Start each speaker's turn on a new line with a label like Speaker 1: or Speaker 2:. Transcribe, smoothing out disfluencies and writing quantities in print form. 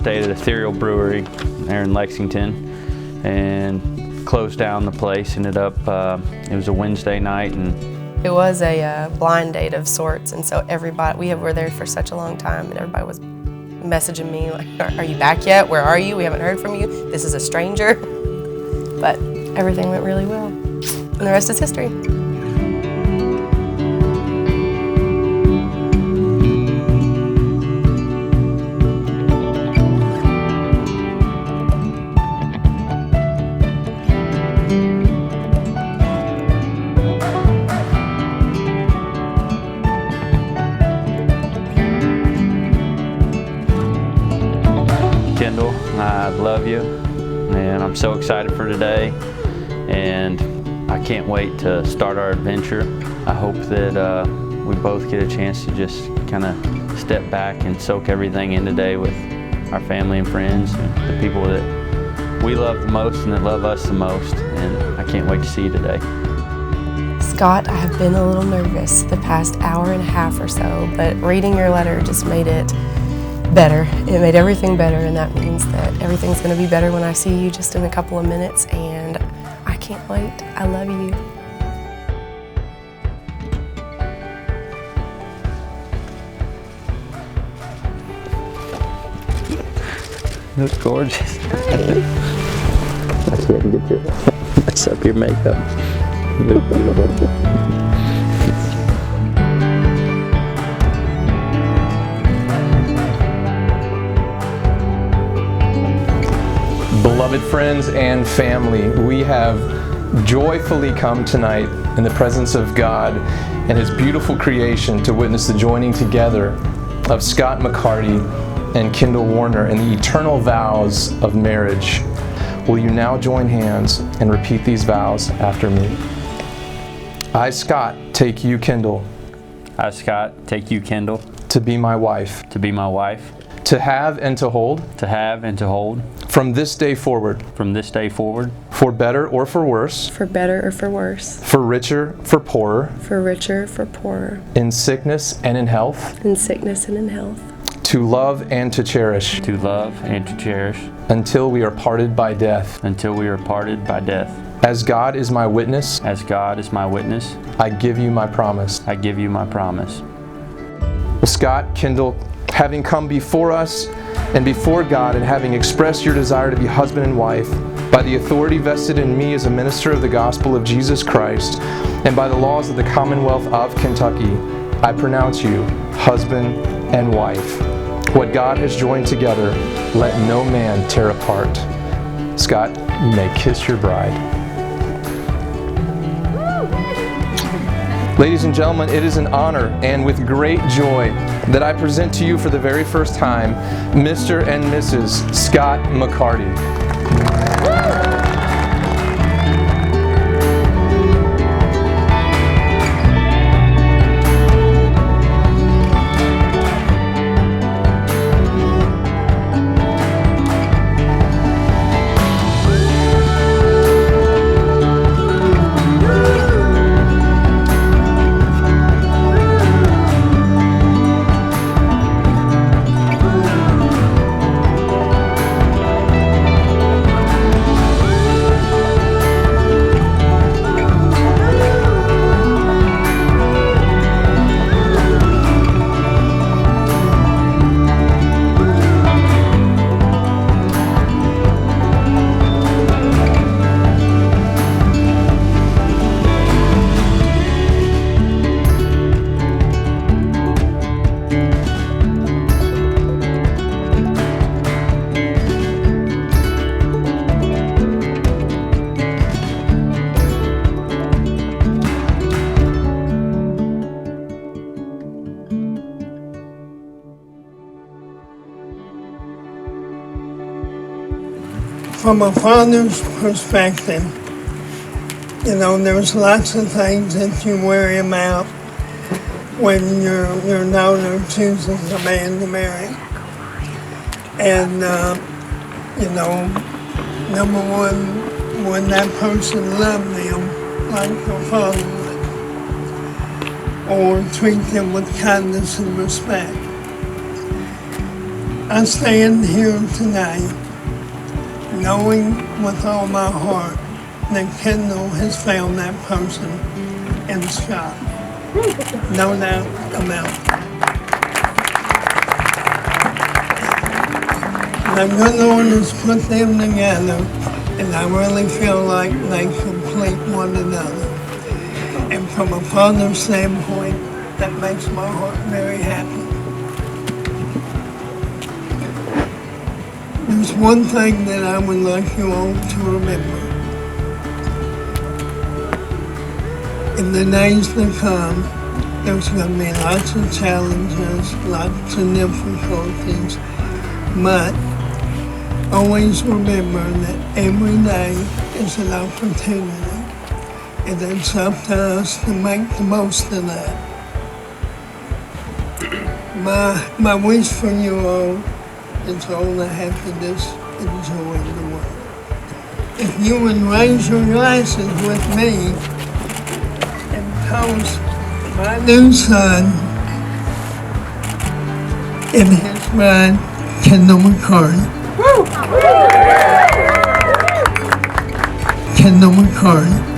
Speaker 1: stayed at a cereal brewery there in Lexington and closed down the place. Ended up, it was a Wednesday night, and
Speaker 2: it was a blind date of sorts, and so everybody, we were there for such a long time, and everybody was messaging me like, are you back yet? Where are you? We haven't heard from you. This is a stranger. But everything went really well, and the rest is history.
Speaker 1: Kendall, I love you, and I'm so excited for today, and I can't wait to start our adventure. I hope that we both get a chance to just kind of step back and soak everything in today with our family and friends and the people that we love the most and that love us the most, and I can't wait to see you today.
Speaker 2: Scott, I have been a little nervous the past hour and a half or so, but reading your letter just made it better. It made everything better, and that means that everything's going to be better when I see you just in a couple of minutes, and I can't wait. I love you.
Speaker 1: You look gorgeous. I can't get you mess up your makeup. You look beautiful.
Speaker 3: Beloved friends and family, we have joyfully come tonight in the presence of God and His beautiful creation to witness the joining together of Scott McCarty and Kendall Warner in the eternal vows of marriage. Will you now join hands and repeat these vows after me? I, Scott, take you, Kendall.
Speaker 1: I, Scott, take you, Kendall.
Speaker 3: To be my wife.
Speaker 1: To be my wife.
Speaker 3: To have and to hold.
Speaker 1: To have and to hold.
Speaker 3: From this day forward.
Speaker 1: From this day forward.
Speaker 3: For better or for worse.
Speaker 2: For better or for worse.
Speaker 3: For richer, for poorer.
Speaker 2: For richer, for poorer.
Speaker 3: In sickness and in health.
Speaker 2: In sickness and in health.
Speaker 3: To love and to cherish.
Speaker 1: To love and to cherish.
Speaker 3: Until we are parted by death.
Speaker 1: Until we are parted by death.
Speaker 3: As God is my witness.
Speaker 1: As God is my witness.
Speaker 3: I give you my promise.
Speaker 1: I give you my promise.
Speaker 3: Well, Scott, Kendall, having come before us and before God and having expressed your desire to be husband and wife, by the authority vested in me as a minister of the gospel of Jesus Christ, and by the laws of the Commonwealth of Kentucky, I pronounce you husband and wife. What God has joined together, let no man tear apart. Scott, you may kiss your bride. Ladies and gentlemen, it is an honor and with great joy that I present to you for the very first time Mr. and Mrs. Scott McCarty.
Speaker 4: From a father's perspective, you know, there's lots of things that you worry about when your daughter chooses a man to marry. And, you know, number one, would that person love them like your father would? Or treat them with kindness and respect? I stand here today knowing with all my heart that Kendall has found that person in Scott. No doubt about it. The good Lord has put them together, and I really feel like they complete one another. And from a father's standpoint, that makes my heart very happy. There's one thing that I would like you all to remember. In the days to come, there's going to be lots of challenges, lots of difficulties, but always remember that every day is an opportunity, and it's up to us to make the most of that. My wish for you all is all the happiness and joy in the world. If you would raise your glasses with me and toast my new son and his bride, Kendall McCarty. Kendall McCarty.